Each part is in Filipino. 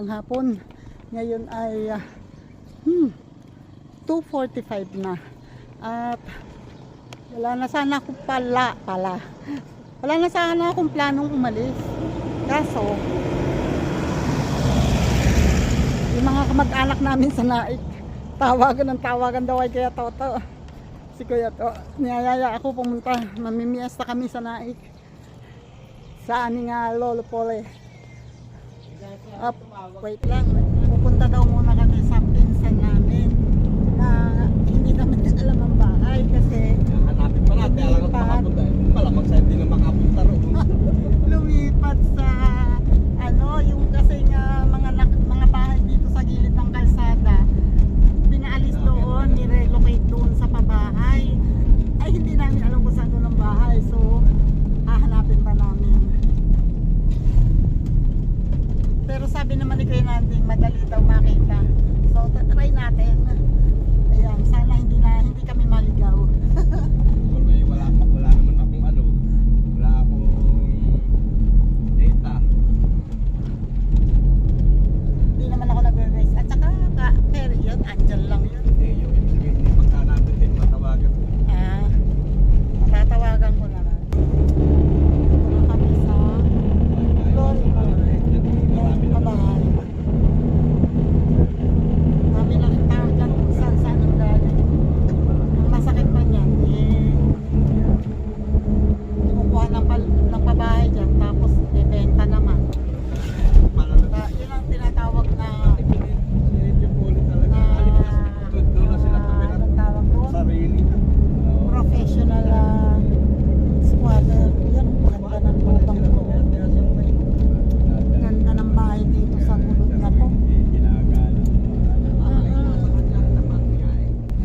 ng hapon. Ngayon ay 2:45 na. At wala na sana akong wala na sana akong planong umalis. Kaso yung mga kamag-anak namin sa Naik, tawagan daw ay kaya Toto. Si Kuya to, niyayaya ako pumunta. Mamimiesta kami sa Naik. Sa aning Lolo Pole. Wait lang. Pupunta daw muna kami sa pinsan namin na hindi naman alam ang bahay kasi hanapin pa natin. Alam ko makapunta. Malamang sa'yo din na makapunta ro. Lumipat sa yung kasi nga mga bahay dito sa gilid ng kalsada. Pinaalis doon, nirelocate doon sa pabahay. Ay hindi namin alam kung saan doon ang bahay. So hahanapin pa namin. Pero sabi naman ni Kuya Nanding, madali daw makita. So, try natin. Ayan, sana hindi kami maligaw. Wala naman akong wala akong data. Hindi naman ako nag-race. At saka, pero yun, andyan lang yun. Yung hindi pagkanapin din, matawagan ko. Matatawagan ko naman. Ito na kami sa Glory Hall. Mabahay. Kami lang tawag dyan kung saan ang galing. Ang masakit pa niyan, kukuha ng pabahay dyan, tapos ibenta naman. Yun ang tinatawag na anong tawag doon? Professional squatter. Yan, ganda ng lubang to. Ganda ng bahay dito sa kulot na to.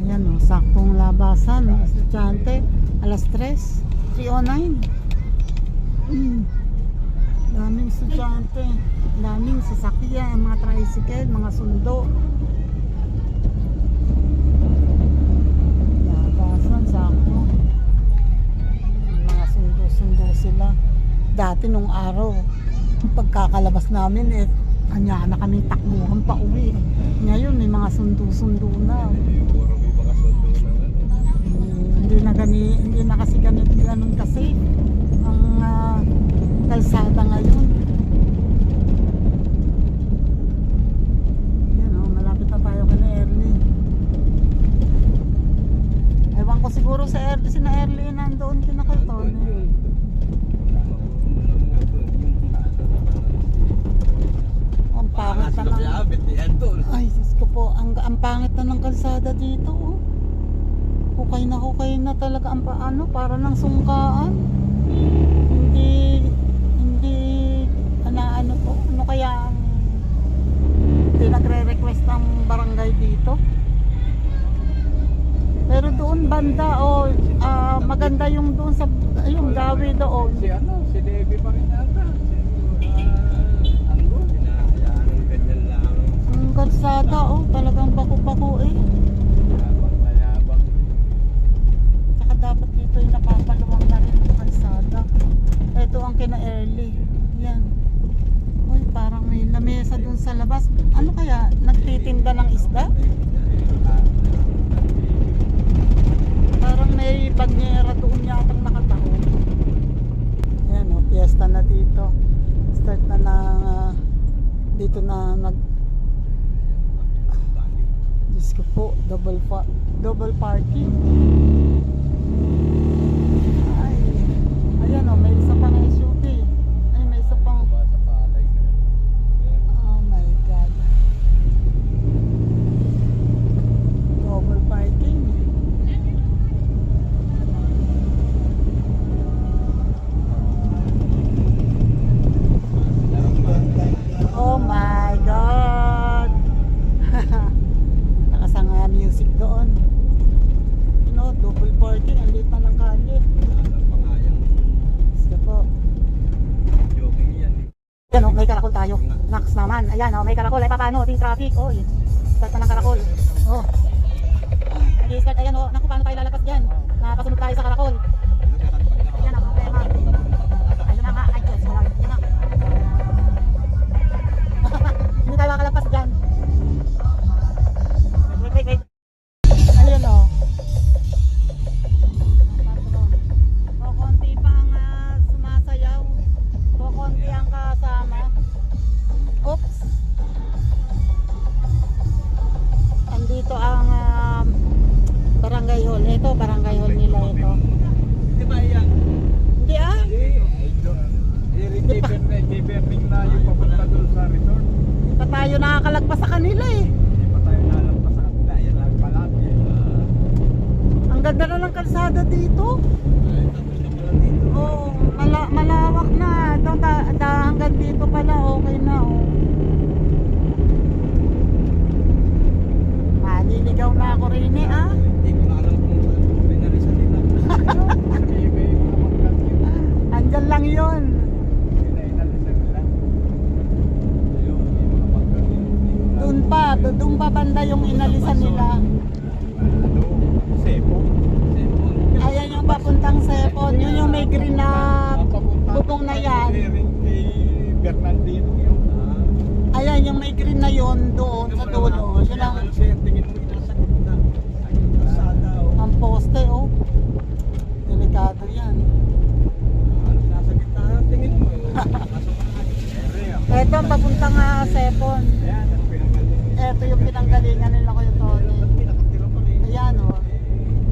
Ayan o, saktong labasan. Estudyante, alas 3, 3:09. Daming estudyante, daming sasakyan, mga tricycle, mga sundo. Labasan, sakto. Mga sundo sila. Dati nung araw, pagkakalabas namin kanya na kaming takbuhan pa uwi. Ngayon may mga sundo na. Hindi na kasi ganun kasi ang kalsada ngayon. Yan malapit na tayo kay Erly. Ewan ko siguro si Erly nandoon kinakalton. Ang pangit na lang. Ay, Diyos ko po, ang pangit na ng kalsada dito. Hukay na talaga ang para ng sungkaan. Hindi ano kaya hindi nagre-request ng barangay dito. Pero doon banda maganda yung doon sa yung gawi doon. Si Debbie pa rin ata. Ganyan lang. Ang kalsada talagang bako-bako Saka dapat dito yung napapaluwang na rin ang kalsada. Ito ang kina-early. Yan. Uy, parang may lamesa dun sa labas. Ano kaya? Nagtitinda ng isda? Parang may bagyera doon yatang nakataho. Ayan piyesta na dito. Start na dito na Diyos ko po, double parking. Ayan may isa pang SUV. Ay, may isa pang oh my God. Double parking. Oh my God. Nakasanga music doon. Double parking. Ang liit na ng kalye. Sige po. Ayan may karakol tayo. Next naman. Ayan may karakol. Ay paano? Ting traffic. Start pa ng karakol. Nag-start. Ayan naku, paano tayo lalapas dyan? Napasunod tayo sa karakol. Ayan ang problema. Ayun na nga. Ay, Diyos. Ayun na. Hindi tayo yung papunta doon sa resort. Hindi pa tayo nakakalagpas sa kanila eh. Hindi pa tayo nalampas sa kanila. Yan lang palagi. Ang ganda na ng kalsada dito. Ay, tapos na pala dito. Oo, malawak na. Hanggang dito pala, okay na. Oh. Maliligaw na ako rin eh, ah. Hindi ko na alam kung saan pinalisan nila. Sabi-ibig ko naman kanina. Andyan lang yun. Inainalisan nila. Ayun, may mga pagkain. Doon pa banda yung inalisan nila. Ano? Sebo. Ayan yung papuntang Sepon. Yun yung may green na bubong na yan. Ni Bernardino yun. Ayan yung may green na yun doon sa dulo. Yun ang, Tingin mo yung nasa gitna. Kalsada, oh. ang poste, oh. Delikado yan. Ano nasa gitna? Tingin mo. Nasa malayo. Eto ang papuntang Sepon. Ayan, ang pinagaling. Eto yung pinanggalingan nila Kuya Tony. Ba't pinakatira pa rin? Ayan, oh.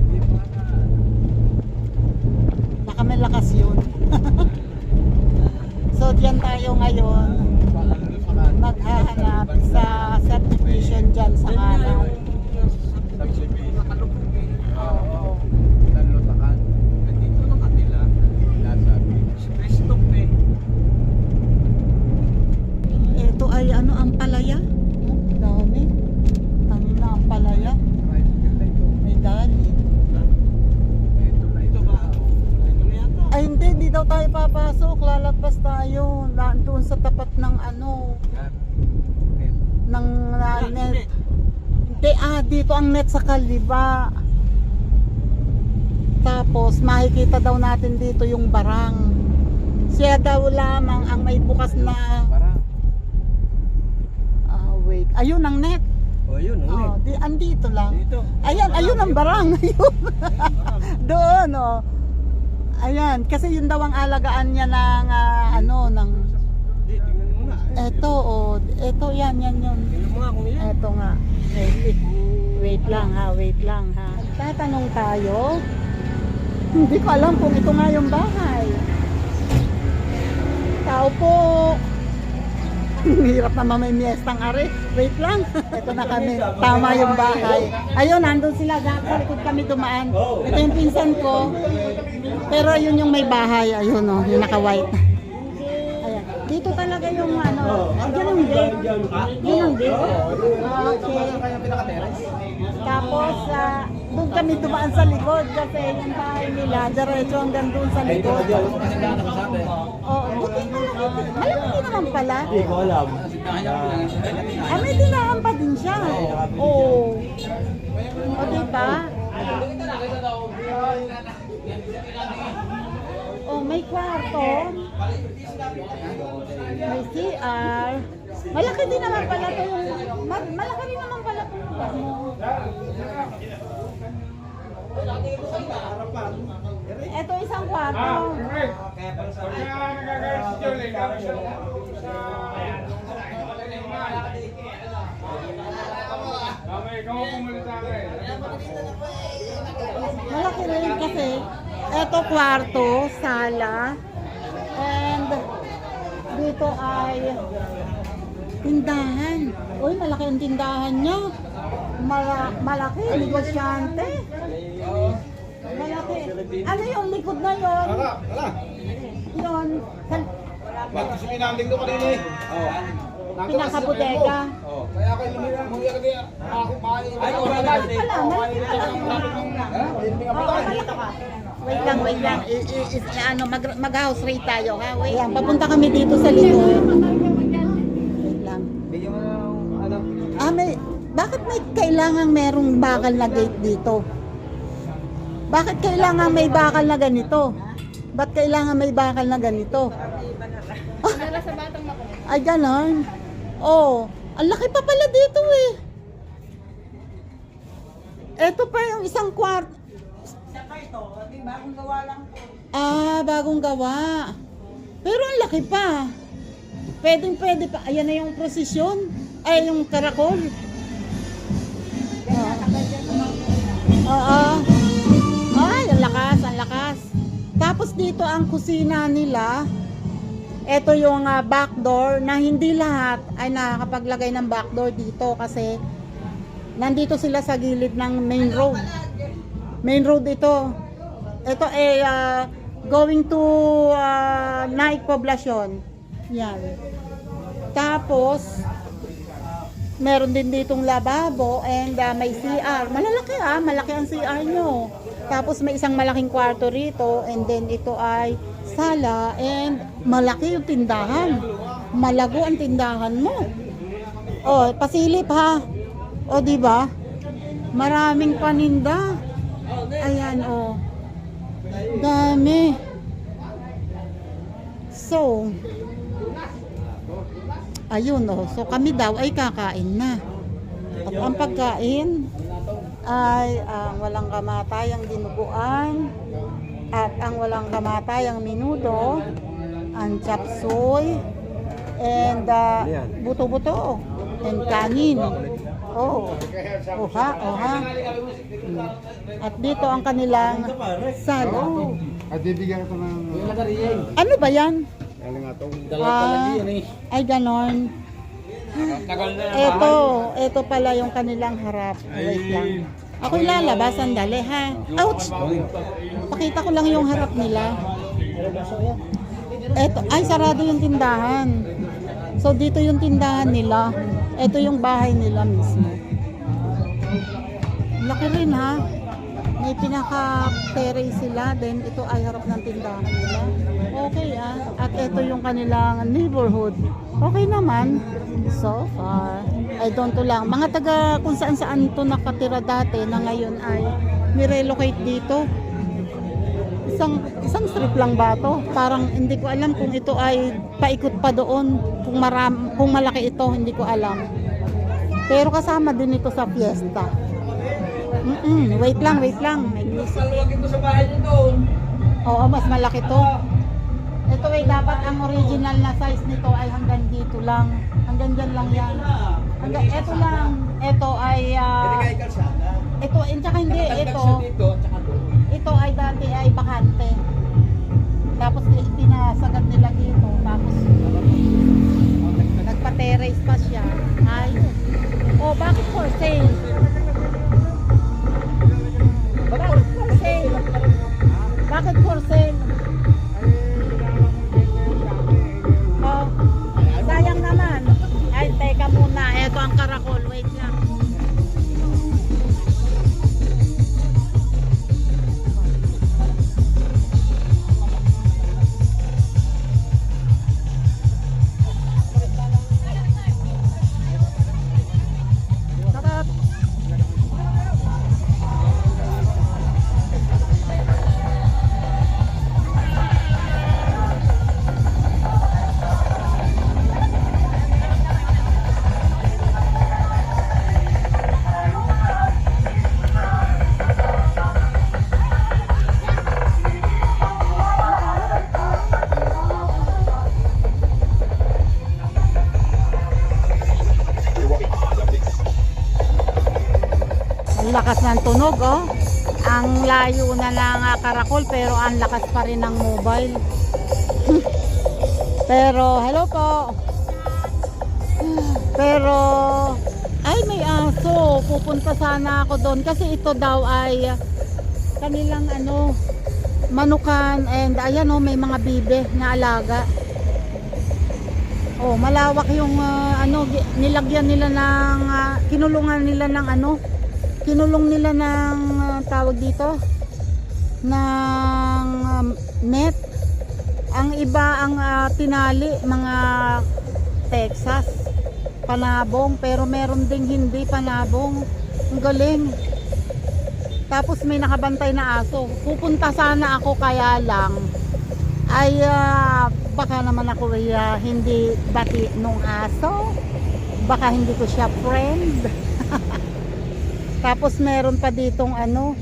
Hindi pa na. Baka may lakas yun. So diyan tayo ngayon maghahanap sa subdivision dyan sa kanan. Oo. Nanlutakan. Dito na kanila. Nasabi. Stop eh. Ito ay ano, ang palaya. Oh, dami. Dami na ang palaya. Tricycle na ito. May dali. Ito na Ito ba? Ito na yata. Ay hindi, di daw tayo papasok. Lalagpas tayo. Doon sa tapat ng ano, ng net. Hindi, dito ang net sa kaliba. Tapos makikita daw natin dito yung barang. Siya daw lamang ang may bukas na Parang. wait. Ayun ang net. Oh, yun. Oh, andito lang. Dito. Ayan, ayun ang barang. Ayun. Doon, oh. Ayan, kasi yun daw ang alagaan niya ng ano, ng Hindi, tingnan mo nga. eto, oh. Eto, yan yun. Tingnan mo nga kung yan. Eto nga. Wait lang ha. Tatanong tayo. Hindi ko alam kung ito nga yung bahay. Tao po. Hirap naman may miestang are. Wait lang. Ito na kami. Tama yung bahay. Ayun, nandun sila. Sa likod kami dumaan. Ito yung pinsan ko. Pero yun yung may bahay. Ayun o, yung naka-white. Ayan. Dito talaga yung ano. Diyan ang gate. Yun ang gate. Okay. Tapos, doon kami dumaan sa likod kasi yung bahay nila, diretso hanggang doon sa likod. Oo, buti na nakita. Malamang din naman pala. Hindi ko alam. May tinahan pa din siya. Oo. O, diba? Oh, may kwarto. May CR. Malaki din naman pala to yung... Malaki din naman pala to yung lugar mo. Ito isang kwarto. Kaya nagagalit si Jolene. Ikaw ang pumunta sa akin. Malaki rin kasi. Ito kwarto, sala. And dito ay tindahan. Uy, malaki ang tindahan niya. Malaki, negosyante. Malaki. Ano yung likod na yun? Yun. Ba't kasi pinanding doon kanina eh? Pinakabudega. Kaya kayo lumilang kung yan kaya ako kain. Ay, Malaki pala, malaki pala. Wait lang. Ano, mag-house rate tayo, ha? Wait lang, papunta kami dito sa likod. Wait lang. Bigyan mo na ano. Bakit may kailangang merong bakal na gate dito? Bakit kailangan may bakal na ganito? Ba't kailangan may bakal na ganito? Ay, ganon. Oh, ang laki pa pala dito eh. Eto pa yung isang kwarto. Bagong gawa lang po. Bagong gawa. Pero ang laki pa. Pwede pa. Ayan na yung prosesyon. Ay, yung karakol. Oo. Ay, ang lakas. Tapos dito ang kusina nila. Ito yung backdoor na hindi lahat ay nakakapaglagay ng backdoor dito kasi nandito sila sa gilid ng main road. Main road ito. Ito ay going to Naik Poblacion. Yan. Tapos meron din ditong lababo and may CR. Malalaki malaki ang CR nyo. Tapos may isang malaking kwarto rito and then ito ay sala and malaki yung tindahan. Malago ang tindahan mo. Oh, pasilip ha. O di ba? Maraming paninda. Ayan oh. Dami. So, ayun oh. So kami daw ay kakain na. At ang pagkain ay ang walang kamatayang dinuguan at ang walang kamatayang menudo, ang chapsuy and buto-buto and kanin. Oh. Oha. At dito ang kanilang salo. At bibigyan ko ng... Ano ba yan? Dala-dala Ay ganon. Ito pala yung kanilang harap. Wait lang. Ako lalabas, sandali ha. Ouch! Pakita ko lang yung harap nila. Ito, ay sarado yung tindahan. So dito yung tindahan nila. Ito yung bahay nila mismo. Laki rin ha. May pinaka-terrace sila. Then ito ay harap ng tindahan nila. Okay At ito yung kanilang neighborhood. Okay naman. So far. I don't know lang. Mga taga kung saan saan to nakatira dati na ngayon ay nirelocate dito. Isang strip lang ba to? Parang hindi ko alam kung ito ay paikot pa doon. Kung malaki ito, hindi ko alam. Pero kasama din ito sa fiesta. Wait lang. May Maluwag ito sa bahay niyo doon. Oo, mas malaki to. Ito ay dapat ang original na size nito ay hanggang dito lang. Hanggang dyan lang yan. Hanggang ito lang. Ito ay ito, tsaka hindi, ito ay dati ay bakante. Tapos pinasagat nila dito. Tapos nagpa-terrace pa siya. Ayun. Oh, bakit for sale? Bakit for sale? Bakit for sale? Oh, sayang naman. Ay, teka muna. Ito ang karakol. Wait lang. Sarap. Ang lakas ng tunog, oh. Ang layo na ng karakol pero ang lakas pa rin ng mobile. Pero, hello po. Pero, ay may aso. Pupunta sana ako doon kasi ito daw ay kanilang manukan and ayan oh, may mga bibe na alaga. Oh, malawak yung nilagyan nila ng kinulungan nila ng kinulong nila ng tawag dito ng net. Ang iba ang tinali mga Texas panabong pero meron ding hindi panabong. Ang galing. Tapos may nakabantay na aso. Pupunta sana ako kaya lang ay baka naman ako hindi bati nung aso. Baka hindi ko siya friend. Tapos meron pa ditong ano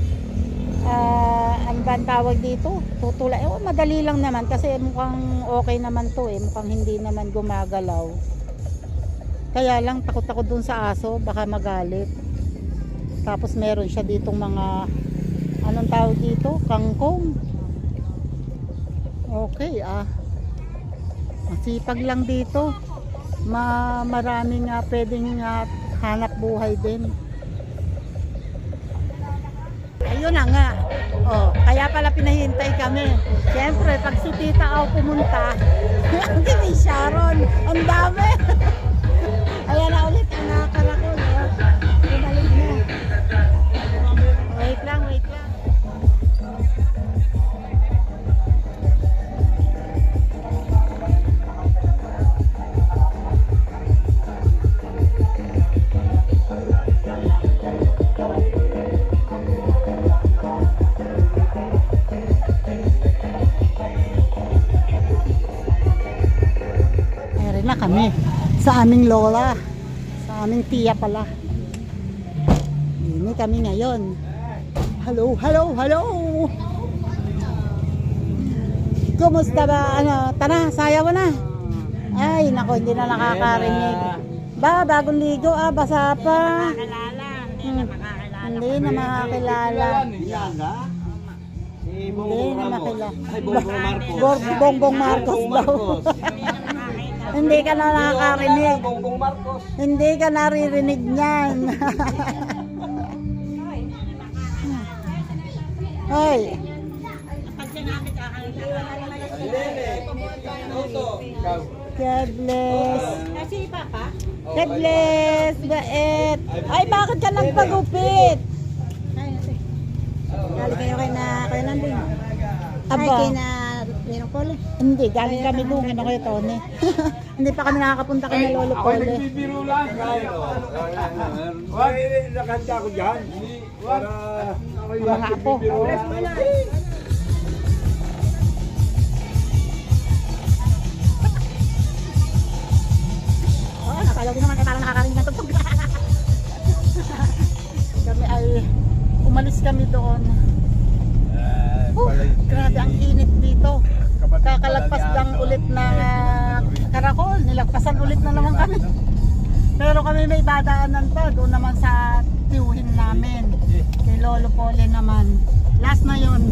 ba ang tawag dito? Tutula. Madali lang naman kasi mukhang okay naman to mukhang hindi naman gumagalaw. Kaya lang takot ako dun sa aso, baka magalit. Tapos meron siya ditong mga anong tawag dito? Kangkong. Okay Sipag lang dito. Maraming pwedeng hanap buhay din. Ayun na nga. Oh, kaya pala pinahintay kami. Siyempre, pag si Tita Au pumunta, si Sharon, ang dami. Ayan na ulit ang nakarakol. Oh. Bumalik na. Wait lang, wait lang. Meron na kami sa aming lola, sa aming tiya pala. Dini kami ngayon. Hello, hello, hello. Kumusta ba? Tara, sayaw na. Ay, nako, hindi na nakakarinig. Ba, bagong ligo, basa pa. Hindi na makakilala. Hindi na makilala. Bongbong Marcos daw. Hindi ka na nakakarinig. Hindi ka naririnig niyan. Hoy. God bless. God bless. Bait. Ay, bakit ka nagpagupit? Galing kayo kay Nanding. Ay, Aba. kay na Ninong Pole. Hindi, galing kami doon. Ano kayo, Tony? Hindi pa kami nakakapunta kay na Lolo Ako Pole. nagbibiro lang. Wag, nakanta ko dyan. Para ako Ang mga apo. Oo, nakalaw din naman. Parang nakakarinig ng tugtog. Kami ay umalis kami doon. Grabe ang init dito. Kakalagpas lang ulit ng Karakol. Nilagpasan ulit na naman kami. Pero kami may dadaanan pa. Doon naman sa tiyuhin namin. Kay Lolo Pole naman. Last na yun.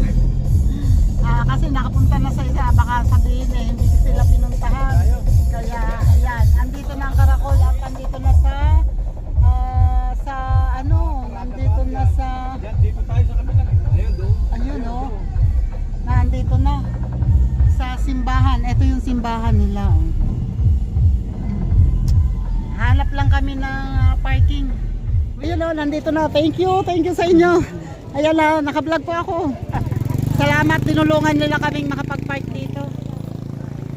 Kasi nakapunta na sa isa. Baka sabihin hindi sila pinuntahan. Kaya ayan. Andito na ang Karakol at andito na nandito na sa Dito tayo sa kabila. Ayun doon. ayun oh. Nandito na sa simbahan. Ito yung simbahan nila oh. Hanap lang kami ng parking. Ayun oh, nandito na. Thank you sa inyo. Ayan na, naka-vlog po ako. Salamat, tinulungan nila kaming makapag-park dito.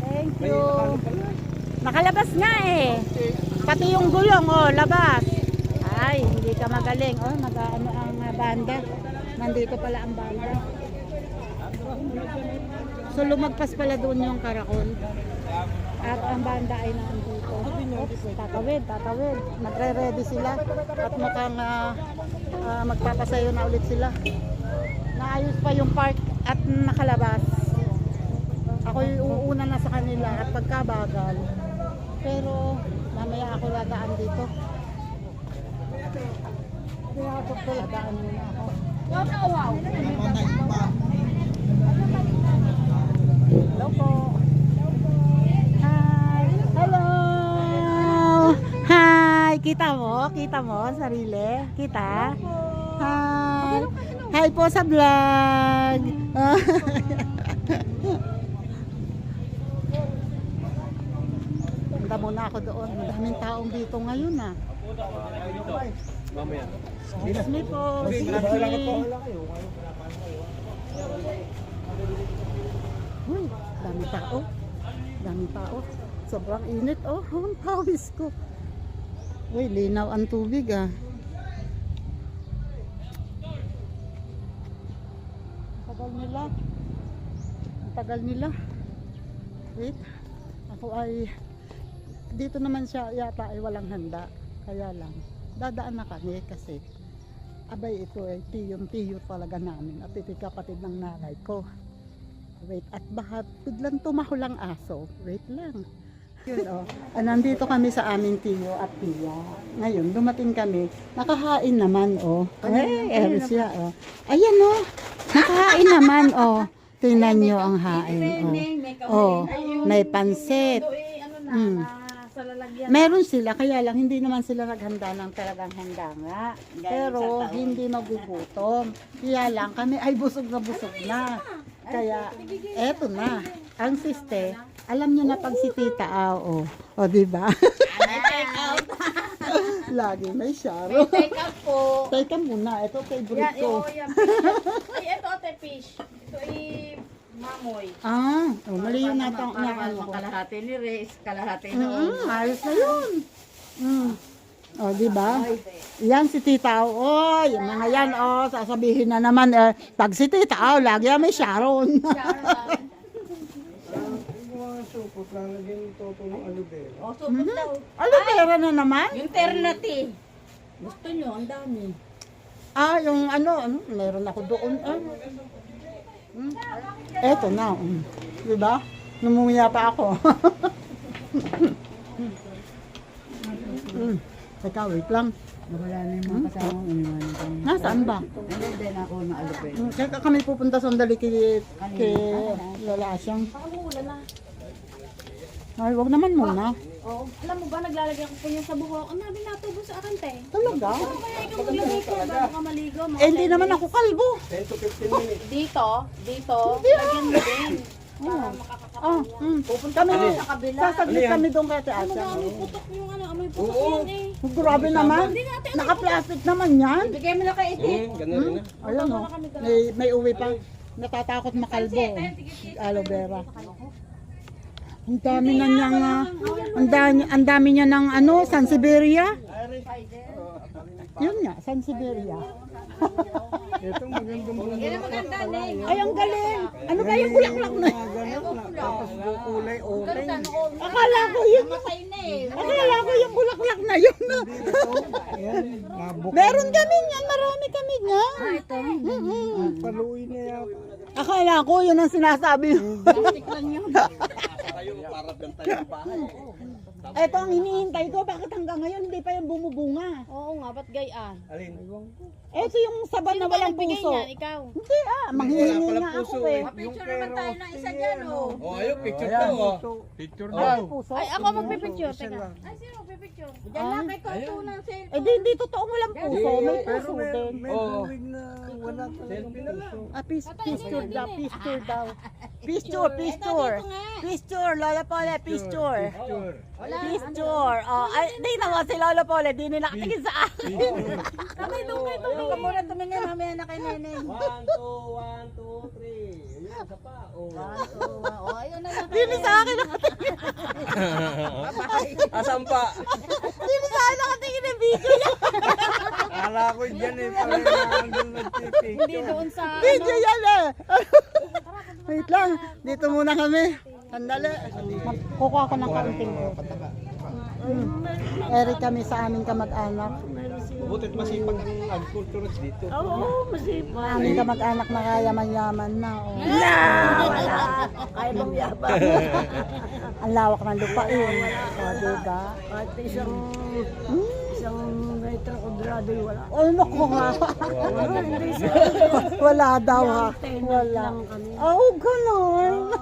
Thank you. Nakalabas nga eh. Pati yung gulong oh, labas. Ay, hindi ka magaling. Oh, nag-ano ang banda. Nandito pala ang banda. So lumagpas pala doon yung Karakol. At ang banda ay nandito. Oops, tatawid. Magre-ready sila. At mukhang magpapasayo na ulit sila. Naayos pa yung park at nakalabas. Ako yung uuna na sa kanila at pagkabagal. Pero mamaya ako dadaan dito. Kaya ako dadaan muna ako. Wow! Hello po. Hi. Hello. Hi. Kita mo sarili. Kita. Hi. Hi po sa vlog. Punta muna ako doon. Madaming taong dito ngayon ah. Mamaya. Excuse me po. Uy, dami tao. Sobrang init oh, ang pawis ko. Uy, linaw ang tubig ah. Ang tagal nila. Wait, ako ay dito naman siya yata ay walang handa. Kaya lang, dadaan na kami kasi abay ito ay tiyong-tiyo talaga namin at ito kapatid ng nanay ko. Wait, at baka biglang tumahol ang aso. Wait lang. Yun oh. Nandito kami sa aming tiyo at tiya. Ngayon, dumating kami. Nakahain naman oh. Ay, siya oh. Ayan oh. Nakahain naman oh. Tingnan nyo ang hain. Oh. Oh, may pansit. Mm. Meron sila, kaya lang hindi naman sila naghanda ng talagang handa nga. Pero hindi magugutom. Kaya lang kami ay busog na. Kaya eto na. Ang siste, alam nyo na pag si Tita o di ba? Lagi may sharo. Take up po. Teka muna, ito favorite ko. Ay, ito ate fish. Ito ay mamoy. Mali yun natin na ano ko. Kalahati ni Riz, kalahati noon. Ayos na yun. O, di ba? Yan si Tita O. Yung mga yan, sasabihin na naman, pag si Tita O, lagi yan may Sharon. Supot lang naging toto ng alubel. O, supot daw. Ano, pera na naman? Yung ternate. Gusto nyo, ang dami. Yung ano, meron ako doon. Eto na. Di ba? Numuya pa ako. Teka, wait lang. Wala na yung mga kasama ko. Nasaan ba? Hindi na ako na alupin. Kaya kami pupunta sandali kay Lola Asyang. Ay, wag naman muna. Oo. Alam mo ba, naglalagay ko po niya sa buhok. Ang nabi natubo sa akante. Talaga? Kaya ikaw maglagay ko bago ka maligo. Hindi naman ako kalbo. 10 to 15 minutes. Dito, lagyan mo din. Para makakakapal. Kami, Sa kabila. sasaglit kami doon kay Ate Asya. Amoy putok yung ano, amoy putok yan eh. Grabe naman. Naka-plastic naman yan. Bigay mo na kay Itik. Ganun rin na. Ayun o. May uwi pa. Natatakot makalbo. Aloe vera. Ang dami na niyang, ang dami niya ng ano, Sansevieria. Yun nga, Sansevieria. Itong magandang mga Yan ang maganda, Neng. Ay, ang galing. Ano ba yung bulaklak na? tapos kulay orange. Akala ko yun. Masay na eh. Akala ko yung bulaklak na yun. Ayan, nabuk. Meron kami yan. Marami kami nga. Paluin na yan. Akala ko yun ang sinasabi. Tayo, para bantay yung bahay. Ito ang hinihintay ko. Bakit hanggang ngayon hindi pa yung bumubunga? Oo nga, ba't gayaan? Alin? Ito yung saban na walang Bigay puso. niyan, ikaw. Hindi manghihingi nga ako eh. Picture naman tayo ng isa dyan, oh. Oh, ayun, picture daw, oh. Picture Ay, puso. Ay, ako magpipicture. Teka. Ay, sino magpipicture? Diyan lang kay Kuya ng cellphone. Hindi totoo walang puso. May puso din. May buwig na wala talagang puso. Picture daw, picture daw. Picture. Picture, Lola Pole, picture. Picture. Ay, tingnan mo si Lola Pole, di nila nakatingin sa akin. Kamay doon kayo, tumingin. Ka muna tumingin, mamaya na kay Neneng. 1, 2, 3. Ayun, isa pa. Oh. Oh, ayun na lang. Di sa akin nakatingin. Asan pa? Di sa akin nakatingin ng video yan. Kala ko dyan eh, pala nandun nagpipicture. Hindi doon sa... Video yan eh. Wait lang, dito muna kami. Sandali. Kukuha ko ng kaunting ko. Eric kami sa aming kamag-anak. Mabutit masipag ang agriculturist dito. Oo, masipag. Aming kamag-anak na kayaman-yaman na. Oh. Wala. Kaya bang yabang. Ang lawak ng lupain. O, diba? At isang metro kudrado wala. Oh, naku nga. Wala daw ha. Wala. Oh, ganun.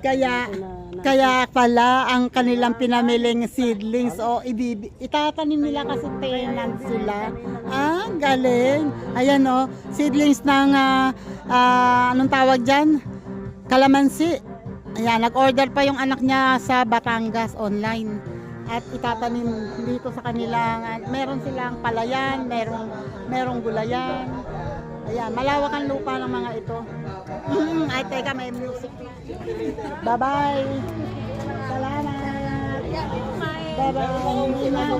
Kaya pala ang kanilang pinamiling seedlings o itatanim nila kasi tenant sila. Galing. Ayan o, seedlings ng anong tawag dyan? Kalamansi. Ayan, nag-order pa yung anak niya sa Batangas online. At itatanim dito sa kanilang, meron silang palayan, merong gulayan. Ayan, malawak ang lupa ng mga ito. Ay, teka, may music. Bye-bye. Salamat. Bye-bye.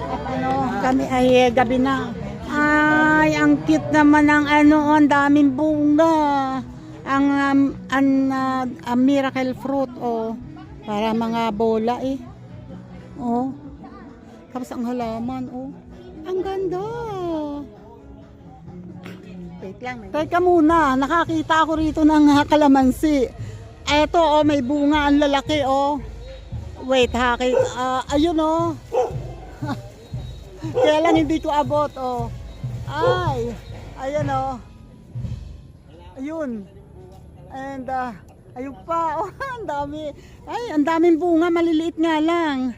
At kami ay gabi na. Ay, ang cute naman ng ang daming bunga. Ang miracle fruit, para mga bola eh. Tapos ang halaman, ang ganda. Wait lang. Teka muna, nakakita ako rito ng kalamansi. Eto, may bunga ang lalaki, Wait, ayun, Kaya lang hindi ko abot, Ay, ayun, Ayun. And ayun pa, oh, ang dami. Ay, ang daming bunga, maliliit nga lang.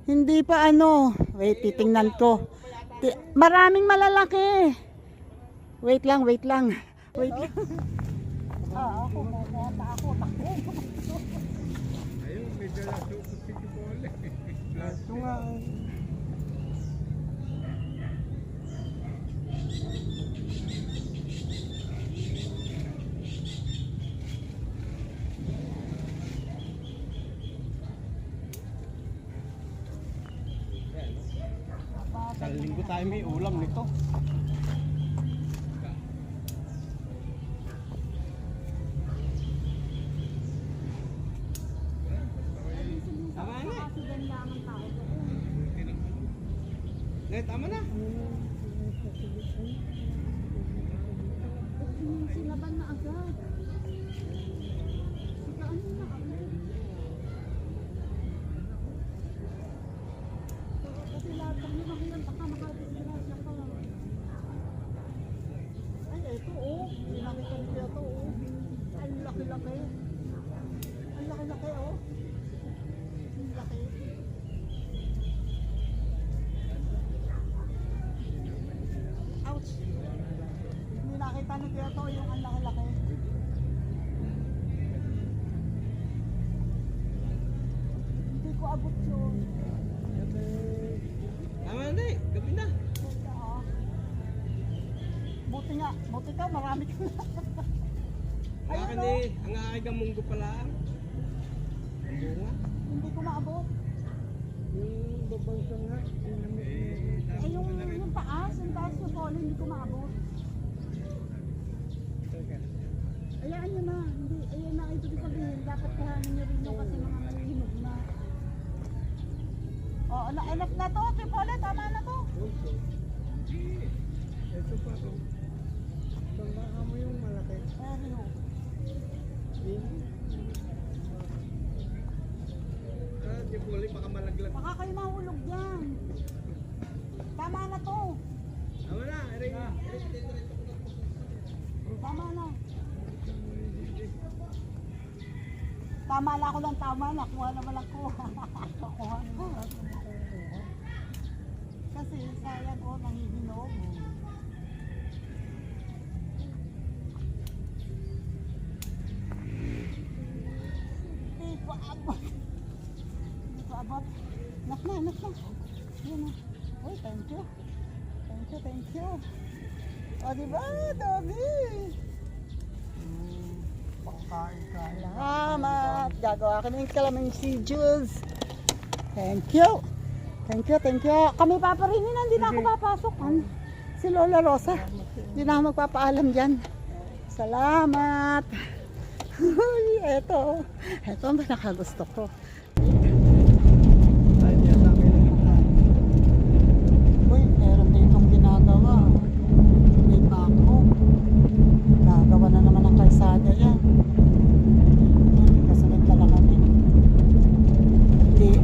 Hindi pa ano. Wait, titingnan ko. Maraming malalaki. Wait lang, wait lang. Wait lang. Ako, ako, takbo. Ayun, may dala sa City Hall. Ito nga. Sa linggo tayo may ulam nito. Tama na. Tama na. Silaban na agad. Sigaan na agad. Kasi lahat ng lumakilan, baka makadisgrasya ka. Ay, ito oh. Pinakita niyo ito oh. Ang laki-laki. Ang laki-laki oh. Ang laki. Ouch. Hindi nakita ni Kyoto yung ang laki-laki. Hindi ko abot yun. Tama na eh. Gabi na. Buti nga, buti ka, marami ka na. Ang akin eh. Ang aking ang munggo pala. Ang bunga. Hindi ko maabot. Yung babang sa nga, Eh yung taas yung polo, hindi ko maabot. Ayaan nyo na, hindi, ayun na ito sabihin, dapat kahanin nyo rin yung kasi mga malihinog na. Oh, enough na to, Tripole, tama na to. ito pa to. Bangka mo yung malaki. Ayun, Di puli baka malaglag. baka kayo mahulog dyan. Tama na to. Tama na. Tama na. Tama na ako lang, tama na. Kuha naman ako. Kuha ko. Kasi sayang ko, nangihinog. Hindi ko abot. Hindi ko abot. Nak na. Yan na. Uy, thank you. Thank you. O, diba? Dami. Pagkain ka. Salamat. Gagawa kami ng calamansi juice. Thank you. Kami paparinin, hindi na ako papasok. Si Lola Rosa. Hindi na ako magpapaalam dyan. Salamat. Ito ang pinakagusto ko. Uy, meron ditong ginagawa. May bako. Gagawa na naman ang kalsada yan. Kasunod pala kami.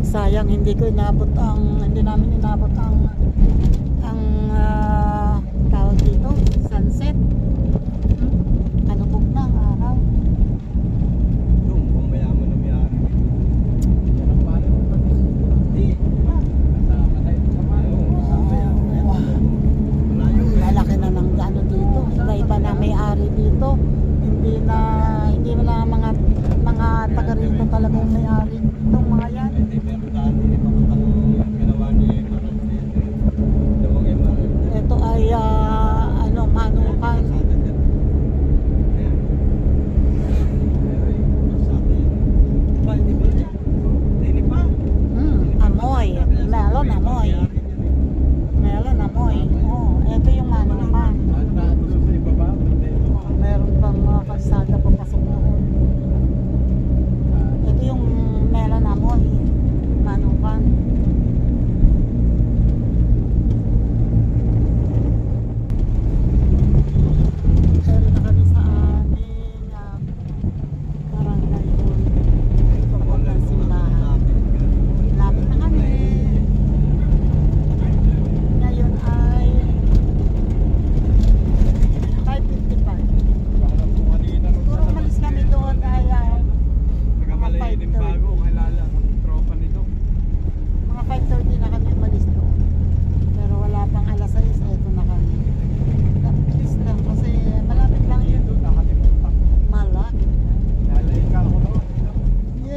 Sayang hindi namin inabot ang tawag dito, sunset. Kanubog na ang araw. Yung kung mayaman na may-ari. Yan ang pala. Hindi. Kasama tayo. Malaki na ng ano dito. Iba na may-ari dito. Hindi na mga taga rito talaga yung may-ari. Itong mga yan. Hindi meron daan din papuntang ginawa ni Maral. Dalawang MRL. Ito ay manukan. Amoy. Melon amoy. Oh, ito yung manukan. Meron pang mga kalsada papasok doon. Ito yung melon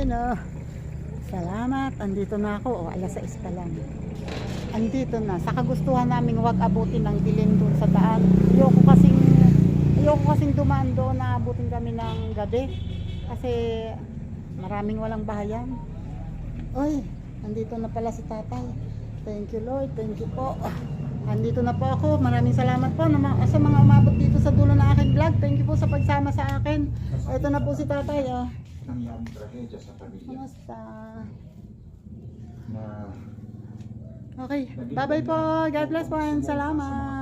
Ayan. Salamat. Andito na ako. Alas 6 pa lang. Andito na. Sa kagustuhan namin huwag abutin ng dilim doon sa daan. Ayoko kasing dumaan doon na abutin kami ng gabi. Kasi maraming walang bahayan. Oy, andito na pala si tatay. Thank you Lord. Thank you po. Andito na po ako. Maraming salamat po sa mga umabot dito sa dulo ng aking vlog. Thank you po sa pagsama sa akin. Ito na po si tatay. Nangyaring trahedya sa pamilya Kumusta? na Okay. Bye-bye po. God bless po and salamat.